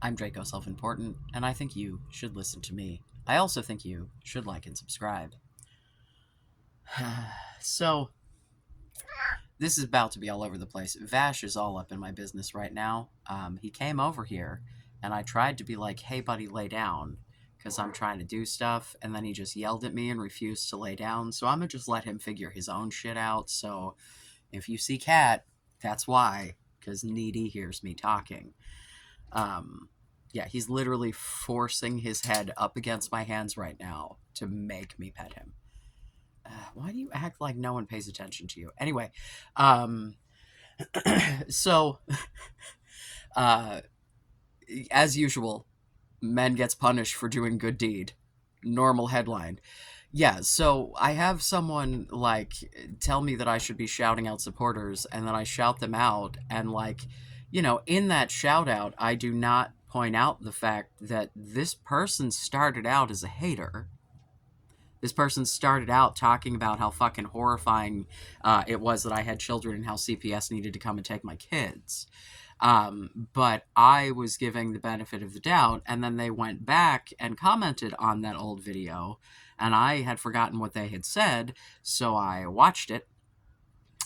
I'm Draco Self-Important, and I think you should listen to me. I also think you should like and subscribe. So, this is about to be all over the place. Vash is all up in my business right now. He came over here, and I tried to be like, hey, buddy, lay down, because I'm trying to do stuff, and then he just yelled at me and refused to lay down, so I'm going to just let him figure his own shit out. So, if you see Cat, that's why, because Needy hears me talking. Um, yeah, he's literally forcing his head up against my hands right now to make me pet him. Why do you act like no one pays attention to you? Anyway, um, so uh, as usual, men gets punished for doing good deed. Normal headline. Yeah, so I have someone like tell me that I should be shouting out supporters, and then I shout them out, and in that shout out, I do not point out the fact that this person started out as a hater. This person started out talking about how fucking horrifying it was that I had children and how CPS needed to come and take my kids. But I was giving the benefit of the doubt, and then they went back and commented on that old video, and I had forgotten what they had said, so I watched it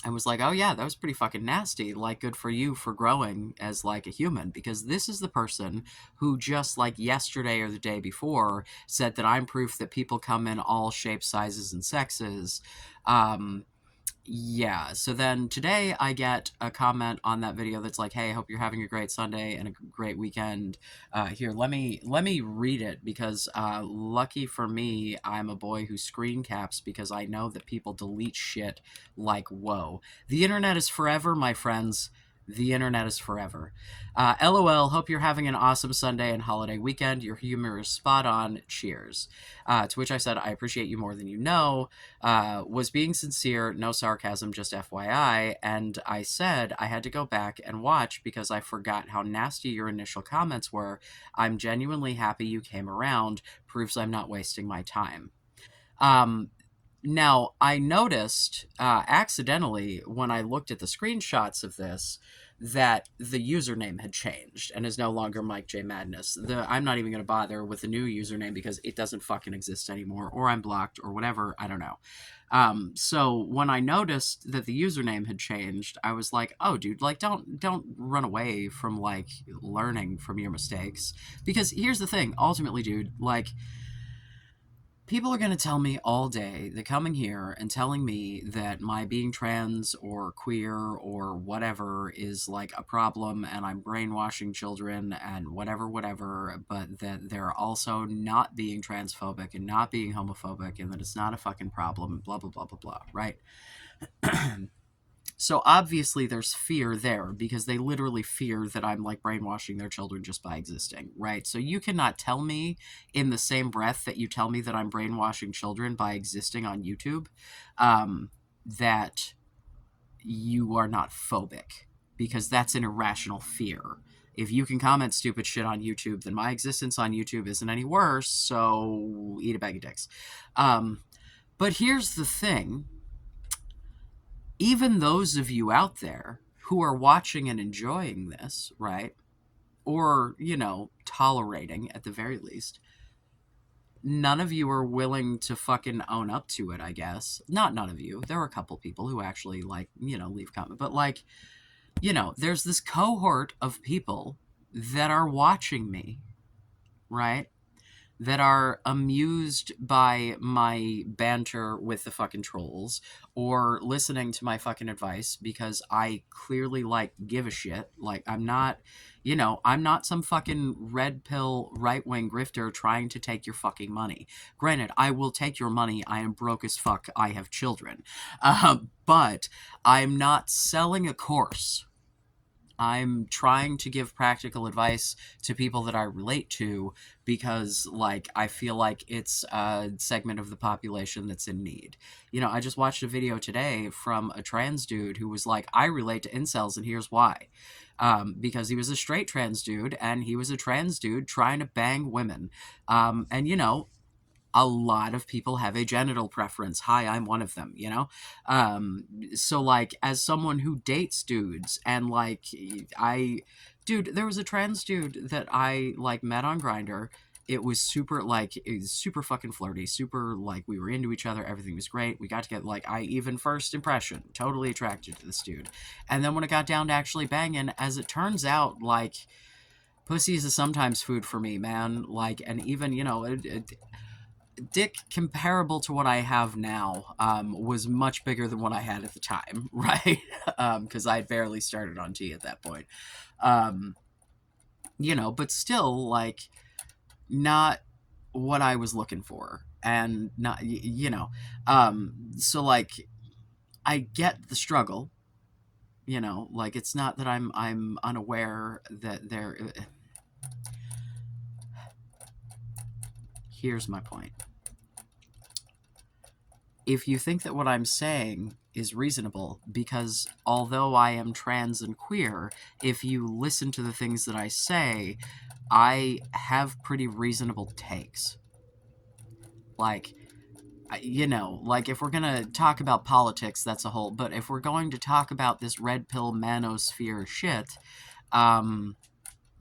and was like, oh yeah, that was pretty fucking nasty. Like, good for you for growing as like a human, because this is the person who just like yesterday or the day before said that I'm proof that people come in all shapes, sizes, and sexes. Yeah, so then today I get a comment on that video that's like, hey, I hope you're having a great Sunday and a great weekend. Here, let me read it, because lucky for me, I'm a boy who screen caps, because I know that people delete shit like, whoa. The internet is forever, my friends. The internet is forever. LOL, hope you're having an awesome Sunday and holiday weekend. Your humor is spot on. Cheers. To which I said, I appreciate you more than you know. Was being sincere, no sarcasm, just FYI. And I said I had to go back and watch because I forgot how nasty your initial comments were. I'm genuinely happy you came around. Proves I'm not wasting my time. Um, Now, I noticed accidentally when I looked at the screenshots of this that the username had changed and is no longer Mike J Madness. I'm not even going to bother with the new username because it doesn't fucking exist anymore, or I'm blocked, or whatever. I don't know. So when I noticed that the username had changed, I was like, "Oh, dude, like don't run away from like learning from your mistakes." Because here's the thing, ultimately, dude, like people are going to tell me all day that coming here and telling me that my being trans or queer or whatever is like a problem and I'm brainwashing children and whatever, but that they're also not being transphobic and not being homophobic and that it's not a fucking problem, blah, blah, blah, blah, blah, right? So obviously there's fear there because they literally fear that I'm like brainwashing their children just by existing, right? So you cannot tell me in the same breath that you tell me that I'm brainwashing children by existing on YouTube, that you are not phobic, because that's an irrational fear. If you can comment stupid shit on YouTube, then my existence on YouTube isn't any worse, so eat a bag of dicks. But here's the thing. Even those of you out there who are watching and enjoying this, right? Or, tolerating at the very least, none of you are willing to fucking own up to it, I guess. Not none of you. There are a couple people who actually, like, leave comment. But, like, there's this cohort of people that are watching me, right? That are amused by my banter with the fucking trolls or listening to my fucking advice because I clearly like give a shit. Like I'm not some fucking red pill right wing grifter trying to take your fucking money. Granted, I will take your money. I am broke as fuck. I have children. But I'm not selling a course. I'm trying to give practical advice to people that I relate to because, like, I feel like it's a segment of the population that's in need. I just watched a video today from a trans dude who was like, I relate to incels, and here's why. Because he was a straight trans dude, and he was a trans dude trying to bang women. And, a lot of people have a genital preference. Hi, I'm one of them, you know? So, like, as someone who dates dudes, and, like, dude, there was a trans dude that I, like, met on Grindr. It was super, like, it was super fucking flirty, super, like, we were into each other, everything was great. We got to get, like, I even first impression, totally attracted to this dude. And then when it got down to actually banging, as it turns out, like, pussy is sometimes food for me, man. Like, and even, you know, dick comparable to what I have now was much bigger than what I had at the time, right? Because I barely started on T at that point. Um, you know, but still, like, not what I was looking for. And not, you know, so, like, I get the struggle, you know, like, it's not that I'm unaware that there. Here's my point. If you think that what I'm saying is reasonable, because although I am trans and queer, if you listen to the things that I say, I have pretty reasonable takes. Like, you know, like, if we're gonna talk about politics, that's a whole, but if we're going to talk about this red pill manosphere shit, um,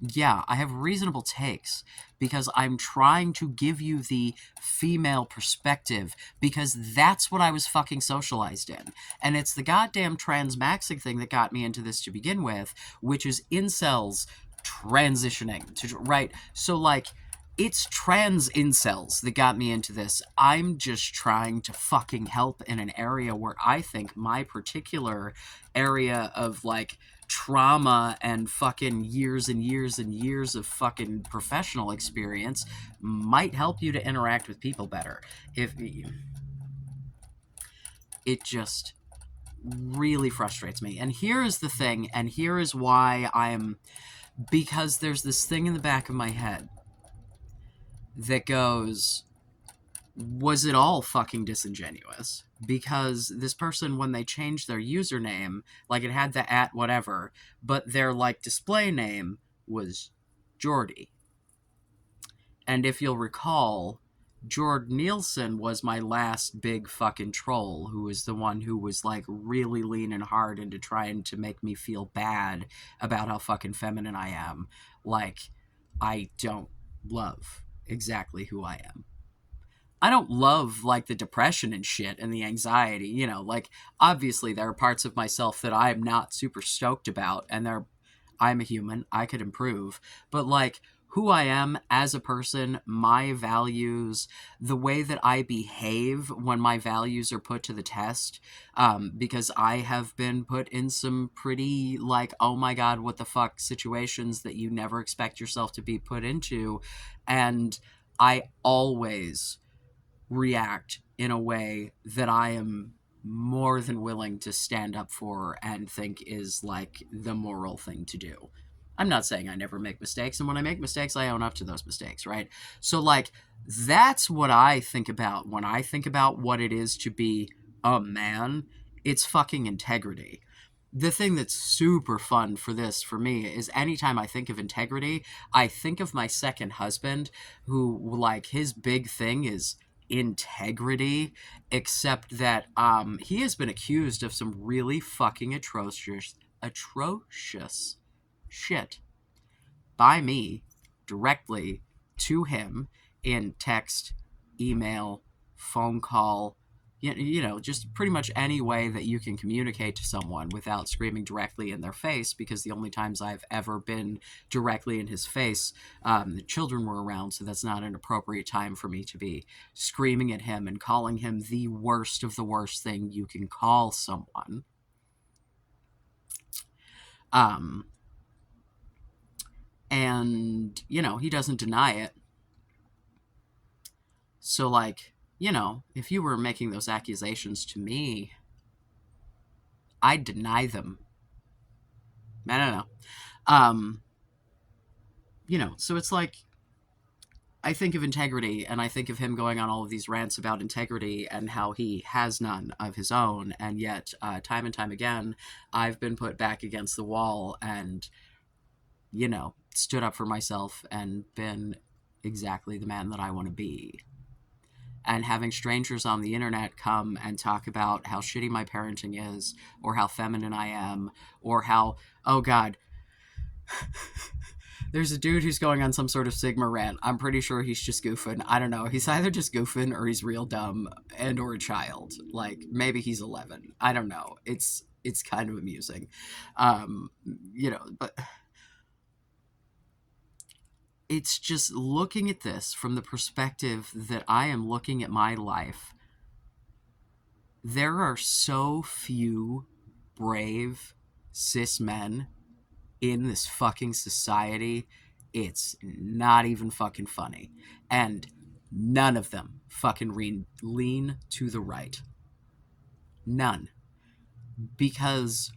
yeah, I have reasonable takes because I'm trying to give you the female perspective because that's what I was fucking socialized in. And it's the goddamn transmaxing thing that got me into this to begin with, which is incels transitioning to, right? So, like, it's trans incels that got me into this. I'm just trying to fucking help in an area where I think my particular area of, like, trauma and fucking years and years and years of fucking professional experience might help you to interact with people better. If it just really frustrates me. And here is the thing, and here is why because there's this thing in the back of my head that goes, was it all fucking disingenuous? Because this person, when they changed their username, like, it had the at whatever, but their, like, display name was Jordy. And if you'll recall, Jord Nielsen was my last big fucking troll, who was the one who was, like, really leaning hard into trying to make me feel bad about how fucking feminine I am. Like, I don't love exactly who I am. I don't love, like, the depression and shit and the anxiety, you know, like, obviously there are parts of myself that I'm not super stoked about, and I'm a human, I could improve, but, like, who I am as a person, my values, the way that I behave when my values are put to the test, because I have been put in some pretty, like, oh my god, what the fuck situations that you never expect yourself to be put into, and I always react in a way that I am more than willing to stand up for and think is, like, the moral thing to do. I'm not saying I never make mistakes, and when I make mistakes, I own up to those mistakes, right? So, like, that's what I think about when I think about what it is to be a man. It's fucking integrity. The thing that's super fun for this for me is anytime I think of integrity, I think of my second husband, who, like, his big thing is integrity, except that he has been accused of some really fucking atrocious shit by me directly to him in text, email, phone call, you know, just pretty much any way that you can communicate to someone without screaming directly in their face, because the only times I've ever been directly in his face, the children were around, so that's not an appropriate time for me to be screaming at him and calling him the worst of the worst thing you can call someone. Um, and, you know, he doesn't deny it. So, like, you know, if you were making those accusations to me, I'd deny them. I don't know. Um, you know, so it's like, I think of integrity, and I think of him going on all of these rants about integrity and how he has none of his own, and yet, time and time again, I've been put back against the wall and, you know, stood up for myself and been exactly the man that I want to be. and having strangers on the internet come and talk about how shitty my parenting is, or how feminine I am, or how, oh God, there's a dude who's going on some sort of Sigma rant. I'm pretty sure he's just goofing. I don't know. He's either just goofing or he's real dumb and or a child. Like maybe he's 11. I don't know. It's kind of amusing, um, but it's just looking at this from the perspective that I am looking at my life. There are so few brave cis men in this fucking society. It's not even fucking funny. And none of them fucking lean to the right. None. Because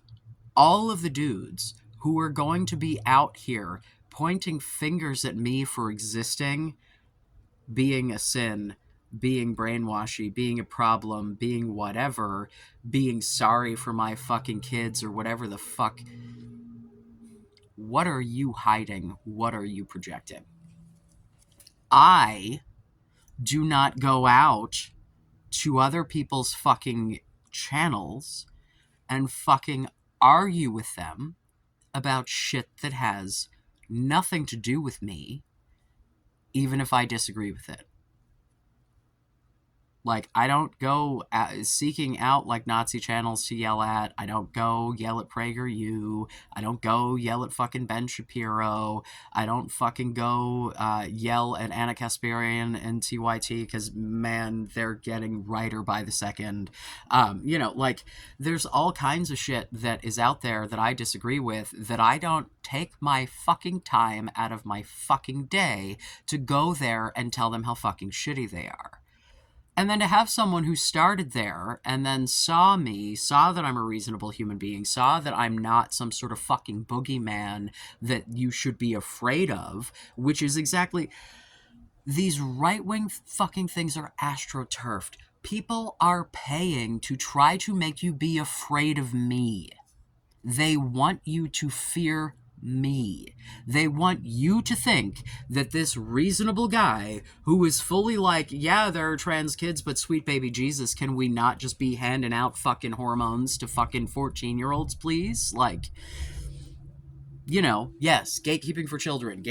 all of the dudes who are going to be out here pointing fingers at me for existing, being a sin, being brainwashy, being a problem, being whatever, being sorry for my fucking kids or whatever the fuck. What are you hiding? What are you projecting? I do not go out to other people's fucking channels and fucking argue with them about shit that has nothing to do with me, even if I disagree with it. Like, I don't go seeking out, like, Nazi channels to yell at. I don't go yell at PragerU. I don't go yell at fucking Ben Shapiro. I don't fucking go yell at Anna Kasparian and TYT because, man, they're getting righter by the second. Like, there's all kinds of shit that is out there that I disagree with that I don't take my fucking time out of my fucking day to go there and tell them how fucking shitty they are. And then to have someone who started there and then saw that I'm a reasonable human being, saw that I'm not some sort of fucking boogeyman that you should be afraid of, which is exactly... These right-wing fucking things are astroturfed. People are paying to try to make you be afraid of me. They want you to fear me. They want you to think that this reasonable guy who is fully like, yeah, there are trans kids, but sweet baby Jesus, can we not just be handing out fucking hormones to fucking 14-year-olds, please? Like, yes, gatekeeping for children.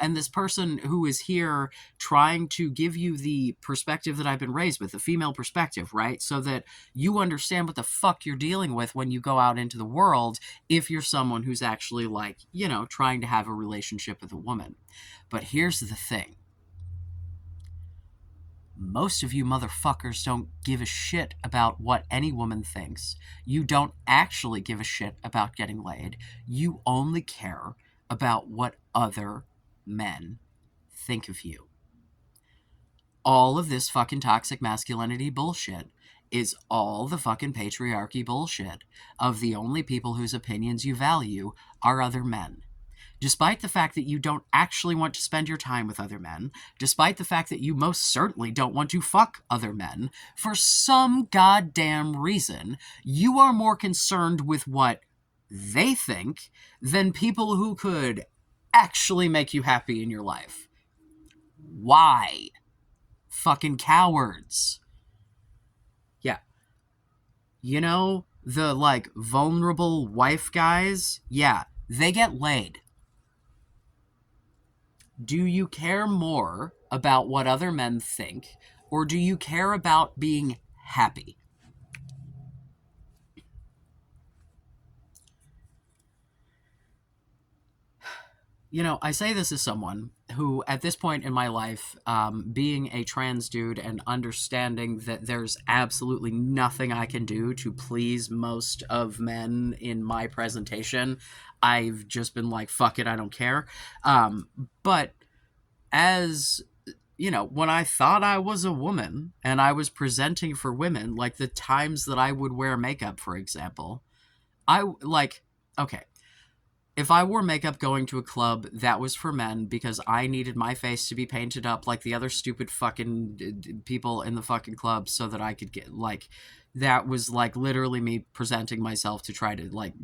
And this person who is here trying to give you the perspective that I've been raised with, the female perspective, right? So that you understand what the fuck you're dealing with when you go out into the world if you're someone who's actually like, trying to have a relationship with a woman. But here's the thing. Most of you motherfuckers don't give a shit about what any woman thinks. You don't actually give a shit about getting laid. You only care about what other men think of you. All of this fucking toxic masculinity bullshit is all the fucking patriarchy bullshit of the only people whose opinions you value are other men. Despite the fact that you don't actually want to spend your time with other men, despite the fact that you most certainly don't want to fuck other men, for some goddamn reason, you are more concerned with what they think than people who could actually make you happy in your life. Why? Fucking cowards. Yeah. The, like, vulnerable wife guys? Yeah, they get laid. Do you care more about what other men think, or do you care about being happy? I say this as someone who, at this point in my life, being a trans dude and understanding that there's absolutely nothing I can do to please most of men in my presentation, I've just been like, fuck it, I don't care. But as, when I thought I was a woman and I was presenting for women, like the times that I would wear makeup, for example, okay, if I wore makeup going to a club, that was for men because I needed my face to be painted up like the other stupid fucking people in the fucking club so that I could get, like, that was, like, literally me presenting myself to try to, like,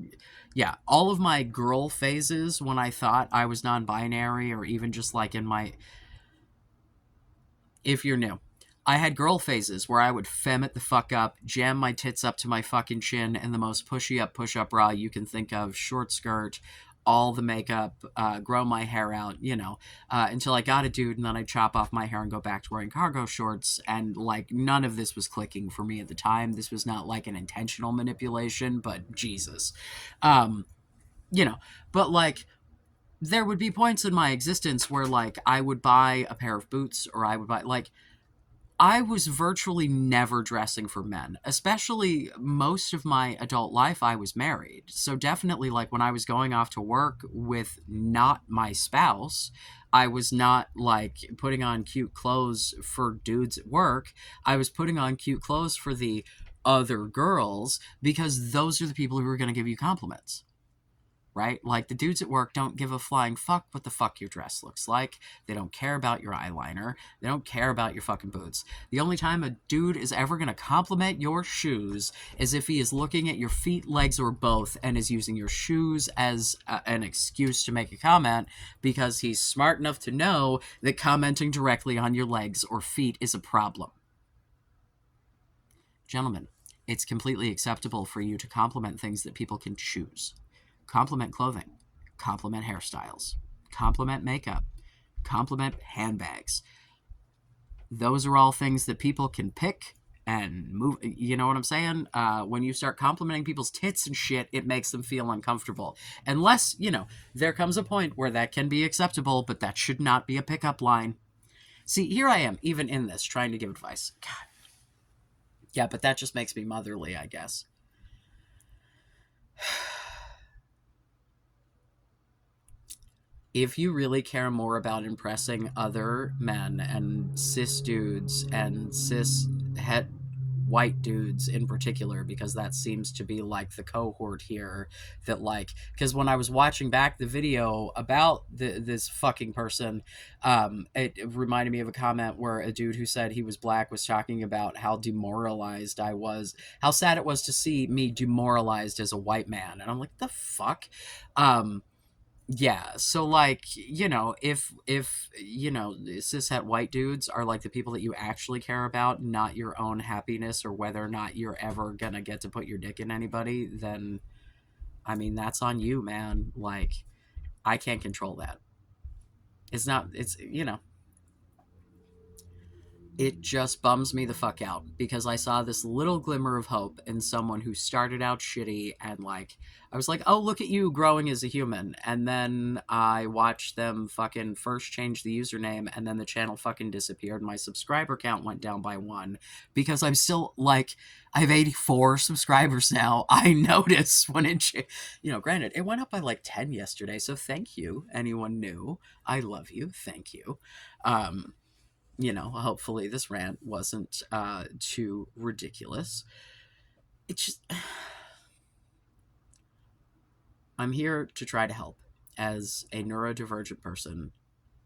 yeah, all of my girl phases when I thought I was non-binary or even just, like, in my... if you're new. I had girl phases where I would fem it the fuck up, jam my tits up to my fucking chin in the most pushy up push-up bra you can think of, short skirt, all the makeup, grow my hair out, until I got a dude, and then I'd chop off my hair and go back to wearing cargo shorts, and, like, none of this was clicking for me at the time. This was not, like, an intentional manipulation, but Jesus. Um, you know, but, like, there would be points in my existence where, like, I would buy a pair of boots, or I would buy, like, I was virtually never dressing for men, especially most of my adult life. I was married. So, definitely, like when I was going off to work with not my spouse, I was not like putting on cute clothes for dudes at work. I was putting on cute clothes for the other girls because those are the people who are going to give you compliments, right? Like the dudes at work don't give a flying fuck what the fuck your dress looks like. They don't care about your eyeliner. They don't care about your fucking boots. The only time a dude is ever going to compliment your shoes is if he is looking at your feet, legs, or both and is using your shoes as an excuse to make a comment because he's smart enough to know that commenting directly on your legs or feet is a problem. Gentlemen, it's completely acceptable for you to compliment things that people can choose. Compliment clothing, compliment hairstyles, compliment makeup, compliment handbags. Those are all things that people can pick and move. You know what I'm saying? When you start complimenting people's tits and shit, it makes them feel uncomfortable. Unless, there comes a point where that can be acceptable, but that should not be a pickup line. See, here I am, even in this, trying to give advice. God. Yeah, but that just makes me motherly, I guess. If you really care more about impressing other men and cis dudes and cis het white dudes in particular, because that seems to be like the cohort here, that like, because when I was watching back the video about this fucking person, it reminded me of a comment where a dude who said he was black was talking about how demoralized I was, how sad it was to see me demoralized as a white man, and I'm like, the fuck. Yeah, so like, if cishet white dudes are like the people that you actually care about, not your own happiness or whether or not you're ever gonna get to put your dick in anybody, then I mean that's on you, man. Like, I can't control that. It's not it's it just bums me the fuck out because I saw this little glimmer of hope in someone who started out shitty, and like I was like, oh, look at you growing as a human. And then I watched them fucking first change the username, and then the channel fucking disappeared. My subscriber count went down by 1 because I'm still like, I have 84 subscribers now. I notice when granted, it went up by like 10 yesterday. So thank you, anyone new. I love you. Thank you. Hopefully this rant wasn't too ridiculous. It's just, I'm here to try to help as a neurodivergent person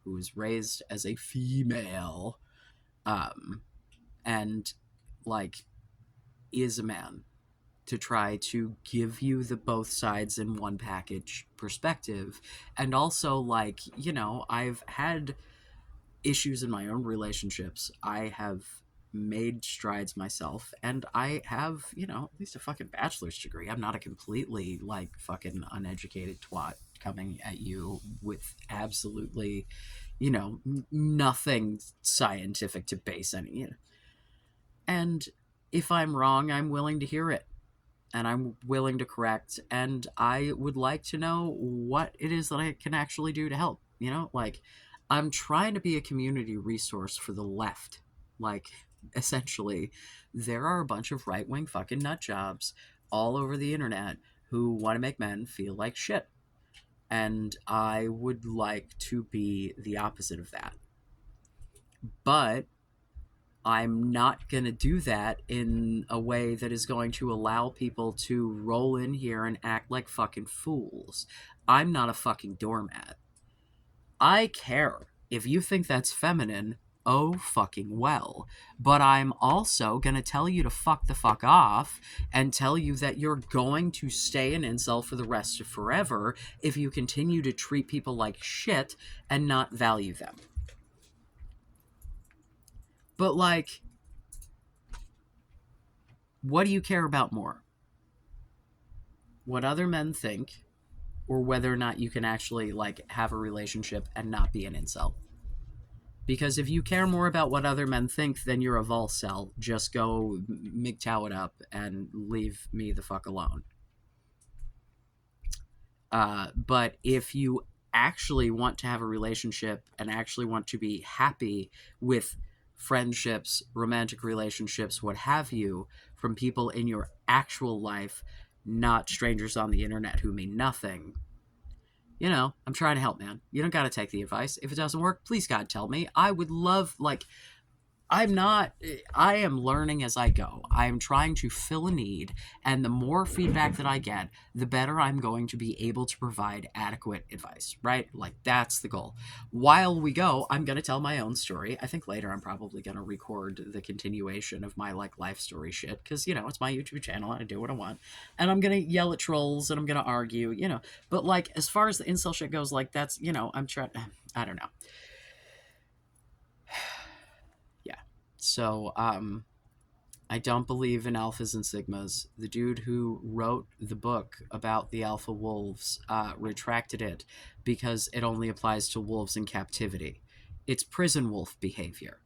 who was raised as a female, and like is a man, to try to give you the both sides in one package perspective. And also, like, I've had issues in my own relationships. I have made strides myself, and I have, at least a fucking bachelor's degree. I'm not a completely, like, fucking uneducated twat coming at you with absolutely, nothing scientific to base any. And if I'm wrong, I'm willing to hear it, and I'm willing to correct, and I would like to know what it is that I can actually do to help. Like, I'm trying to be a community resource for the left. Like, essentially, there are a bunch of right-wing fucking nut jobs all over the internet who want to make men feel like shit. And I would like to be the opposite of that. But I'm not going to do that in a way that is going to allow people to roll in here and act like fucking fools. I'm not a fucking doormat. I care. If you think that's feminine, oh fucking well. But I'm also gonna tell you to fuck the fuck off and tell you that you're going to stay an incel for the rest of forever if you continue to treat people like shit and not value them. But, like, what do you care about more? What other men think, or whether or not you can actually, like, have a relationship and not be an incel? Because if you care more about what other men think, then you're a volcel. Just go MGTOW it up and leave me the fuck alone. But if you actually want to have a relationship and actually want to be happy with friendships, romantic relationships, what have you, from people in your actual life, not strangers on the internet who mean nothing, I'm trying to help, man. You don't got to take the advice. If it doesn't work, please, God, tell me. I would love, like, I am learning as I go. I am trying to fill a need, and the more feedback that I get, the better I'm going to be able to provide adequate advice, right? Like, that's the goal. While we go, I'm going to tell my own story. I think later I'm probably going to record the continuation of my, like, life story shit, because, it's my YouTube channel, and I do what I want. And I'm going to yell at trolls, and I'm going to argue, But, like, as far as the incel shit goes, like, that's, I'm trying, I don't know. Yeah. So, I don't believe in alphas and sigmas. The dude who wrote the book about the alpha wolves retracted it because it only applies to wolves in captivity. It's prison wolf behavior.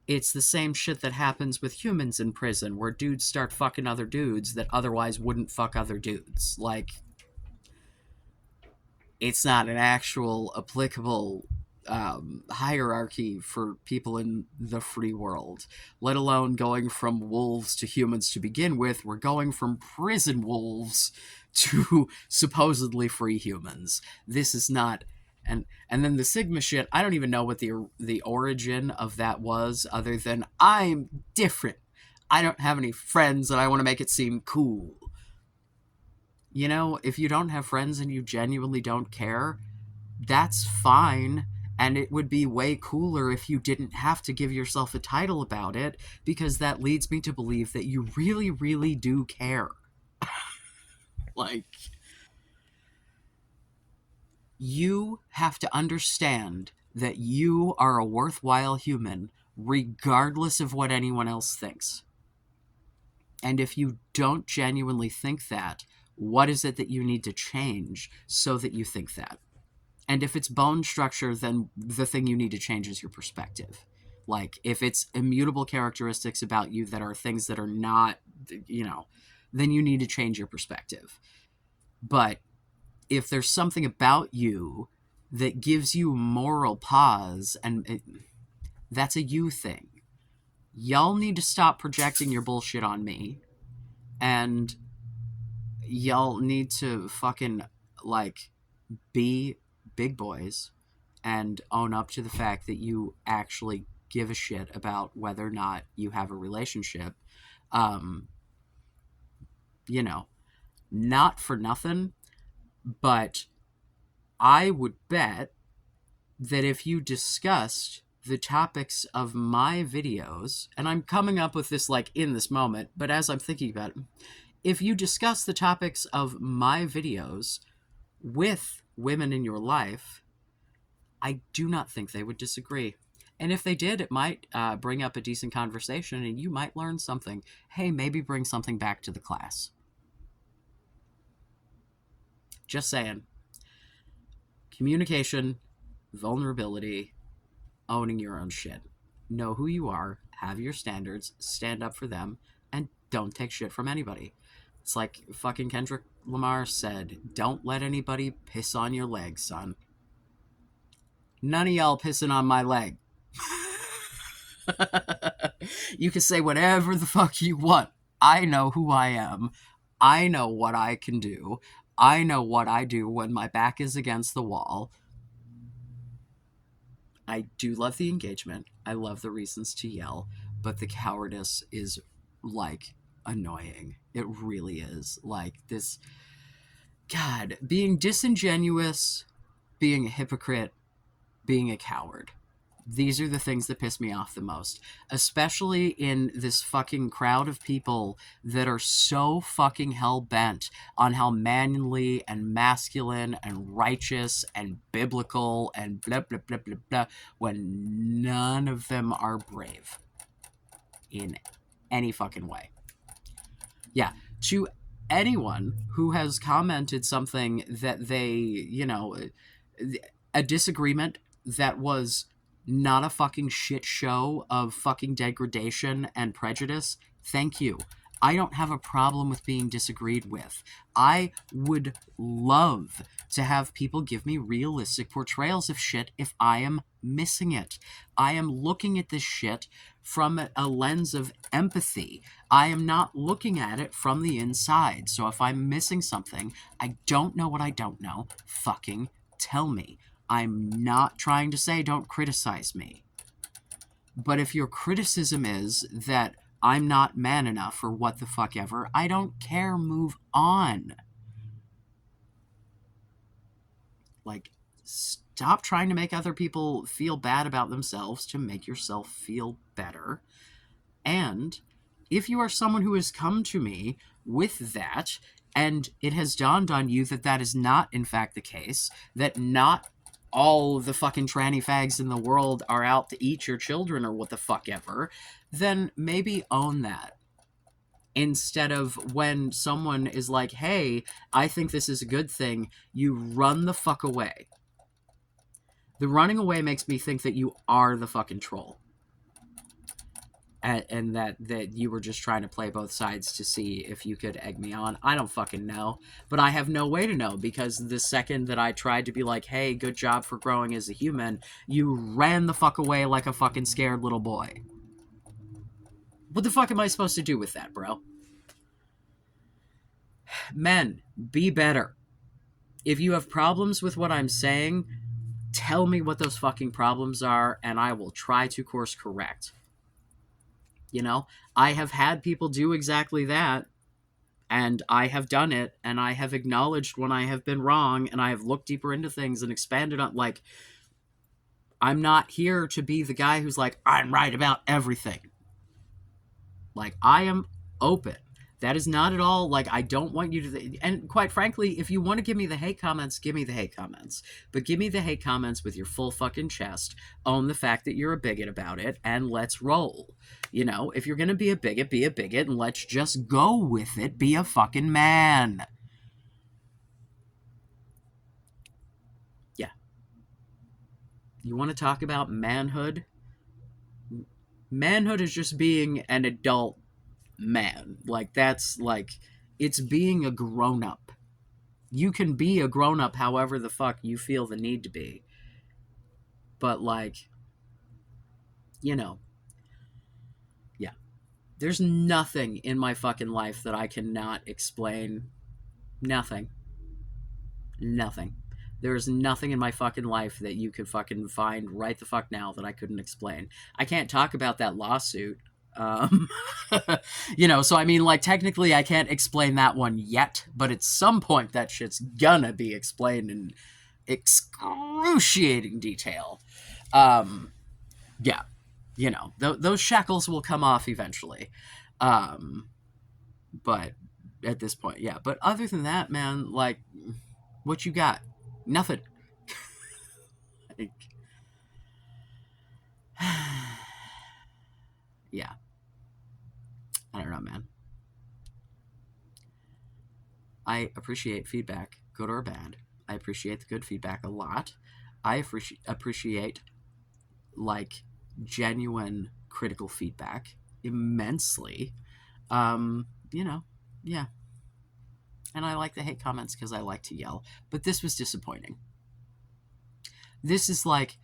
It's the same shit that happens with humans in prison, where dudes start fucking other dudes that otherwise wouldn't fuck other dudes. Like, it's not an actual applicable hierarchy for people in the free world, let alone going from wolves to humans to begin with. We're going from prison wolves to supposedly free humans. This is not. And then the Sigma shit, I don't even know what the origin of that was, other than I'm different. I don't have any friends and I want to make it seem cool. If you don't have friends and you genuinely don't care, that's fine. And it would be way cooler if you didn't have to give yourself a title about it, because that leads me to believe that you really, really do care. Like, you have to understand that you are a worthwhile human, regardless of what anyone else thinks. And if you don't genuinely think that, what is it that you need to change so that you think that? And if it's bone structure, then the thing you need to change is your perspective. Like, if it's immutable characteristics about you that are things that are not, then you need to change your perspective. But if there's something about you that gives you moral pause, that's a you thing. Y'all need to stop projecting your bullshit on me. And y'all need to fucking, like, be big boys and own up to the fact that you actually give a shit about whether or not you have a relationship. Not for nothing, but I would bet that if you discussed the topics of my videos, and I'm coming up with this like in this moment, but as I'm thinking about it, if you discuss the topics of my videos with women in your life, I do not think they would disagree. And if they did, it might bring up a decent conversation, and you might learn something. Hey, maybe bring something back to the class. Just saying. Communication, vulnerability, owning your own shit. Know who you are, have your standards, stand up for them, and don't take shit from anybody. It's like fucking Kendrick Lamar said, don't let anybody piss on your leg, son. None of y'all pissing on my leg. You can say whatever the fuck you want. I know who I am. I know what I can do. I know what I do when my back is against the wall. I do love the engagement. I love the reasons to yell, but the cowardice is, like, annoying. It really is. Like, this... God, being disingenuous, being a hypocrite, being a coward. These are the things that piss me off the most, especially in this fucking crowd of people that are so fucking hell-bent on how manly and masculine and righteous and biblical and blah, blah, blah, blah, blah, when none of them are brave. in any fucking way. Yeah, to anyone who has commented something that they, a disagreement that was not a fucking shit show of fucking degradation and prejudice, thank you. I don't have a problem with being disagreed with. I would love to have people give me realistic portrayals of shit if I am missing it. I am looking at this shit from a lens of empathy. I am not looking at it from the inside. So if I'm missing something, I don't know what I don't know, fucking tell me. I'm not trying to say don't criticize me. But if your criticism is that I'm not man enough or what the fuck ever, I don't care, move on. Like, stop trying to make other people feel bad about themselves to make yourself feel better. And if you are someone who has come to me with that, and it has dawned on you that that is not, in fact, the case, that not all the fucking tranny fags in the world are out to eat your children or what the fuck ever, then maybe own that. Instead of when someone is like, hey, I think this is a good thing, you run the fuck away. The running away makes me think that you are the fucking troll. And that you were just trying to play both sides to see if you could egg me on. I don't fucking know. But I have no way to know, because the second that I tried to be like, hey, good job for growing as a human, you ran the fuck away like a fucking scared little boy. What the fuck am I supposed to do with that, bro? Men, be better. If you have problems with what I'm saying, tell me what those fucking problems are, and I will try to course correct. You know, I have had people do exactly that, and I have done it, and I have acknowledged when I have been wrong, and I have looked deeper into things and expanded on, like, I'm not here to be the guy who's like, I'm right about everything. Like, I am open. That is not at all, like, I don't want you to, and quite frankly, if you want to give me the hate comments, give me the hate comments. But give me the hate comments with your full fucking chest. Own the fact that you're a bigot about it, and let's roll. You know, if you're gonna be a bigot, and let's just go with it. Be a fucking man. Yeah. You want to talk about manhood? Manhood is just being an adult man. Like, that's like, it's being a grown-up. You can be a grown-up however the fuck you feel the need to be. But, like, you know, yeah. There's nothing in my fucking life that I cannot explain. Nothing. Nothing. There's nothing in my fucking life that you could fucking find right the fuck now that I couldn't explain. I can't talk about that lawsuit. Um, so I mean, like, technically I can't explain that one yet, but at some point that shit's gonna be explained in excruciating detail. Yeah, those shackles will come off eventually. But at this point, yeah. But other than that, man, like, what you got? Nothing. Like, yeah. I don't know, man. I appreciate feedback, good or bad. I appreciate the good feedback a lot. I appreciate, like, genuine critical feedback immensely. Yeah. And I like the hate comments because I like to yell. But this was disappointing. This is like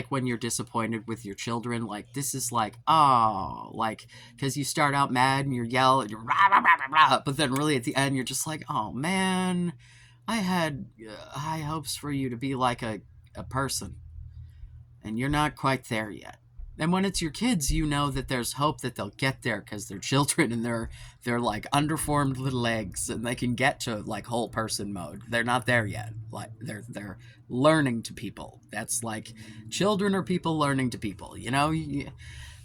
when you're disappointed with your children. Like, this is like, oh, like, because you start out mad and you yell and you're rah, rah, rah, rah, rah, but then really at the end you're just like, oh man, I had high hopes for you to be like a person, and you're not quite there yet. And when it's your kids, you know that there's hope that they'll get there because they're children and they're like underformed little eggs and they can get to like whole person mode. They're not there yet. Like, they're learning to people. That's like, children are people learning to people, you know?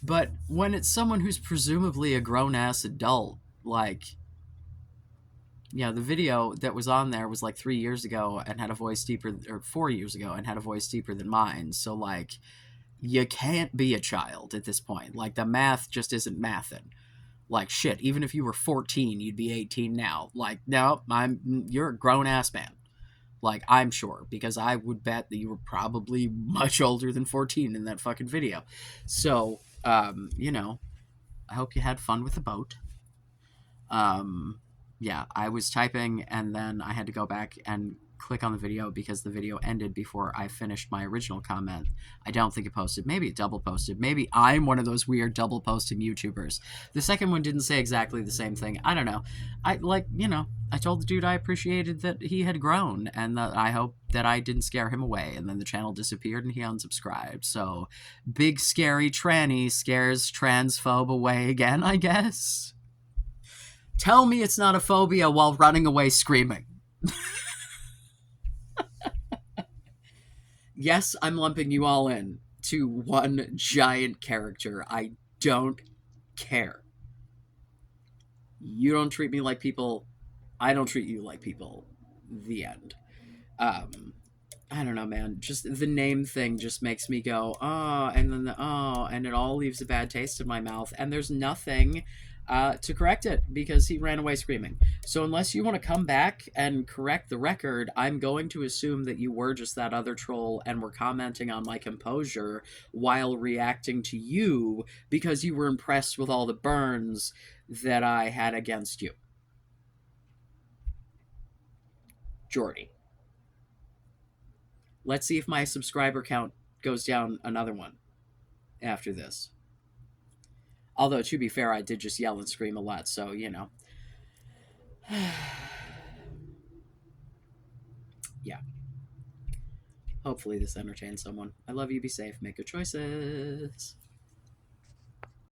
But when it's someone who's presumably a grown-ass adult, like, yeah, the video that was on there was like 3 years ago and had a voice deeper, or 4 years ago and had a voice deeper than mine. So, like, You can't be a child at this point. Like, the math just isn't mathin'. Like, shit, even if you were 14, you'd be 18 now. Like, no, you're a grown ass man. Like, I'm sure, because I would bet that you were probably much older than 14 in that fucking video. So, I hope you had fun with the boat. Um, yeah, I was typing and then I had to go back and click on the video because the video ended before I finished my original comment. I don't think it posted. Maybe it double posted. Maybe I'm one of those weird double posting YouTubers. The second one didn't say exactly the same thing. I don't know. I told the dude I appreciated that he had grown and that I hope that I didn't scare him away. And then the channel disappeared and he unsubscribed. So, big scary tranny scares transphobe away again, I guess. Tell me it's not a phobia while running away screaming. Yes, I'm lumping you all in to one giant character. I don't care. You don't treat me like people. I don't treat you like people. The end. Um, I don't know, man. Just the name thing just makes me go, oh, and then and it all leaves a bad taste in my mouth. And there's nothing to correct it because he ran away screaming. So unless you want to come back and correct the record, I'm going to assume that you were just that other troll and were commenting on my composure while reacting to you because you were impressed with all the burns that I had against you. Jordy. Let's see if my subscriber count goes down another one after this. Although, to be fair, I did just yell and scream a lot, so, yeah. Hopefully this entertains someone. I love you, be safe, make good choices.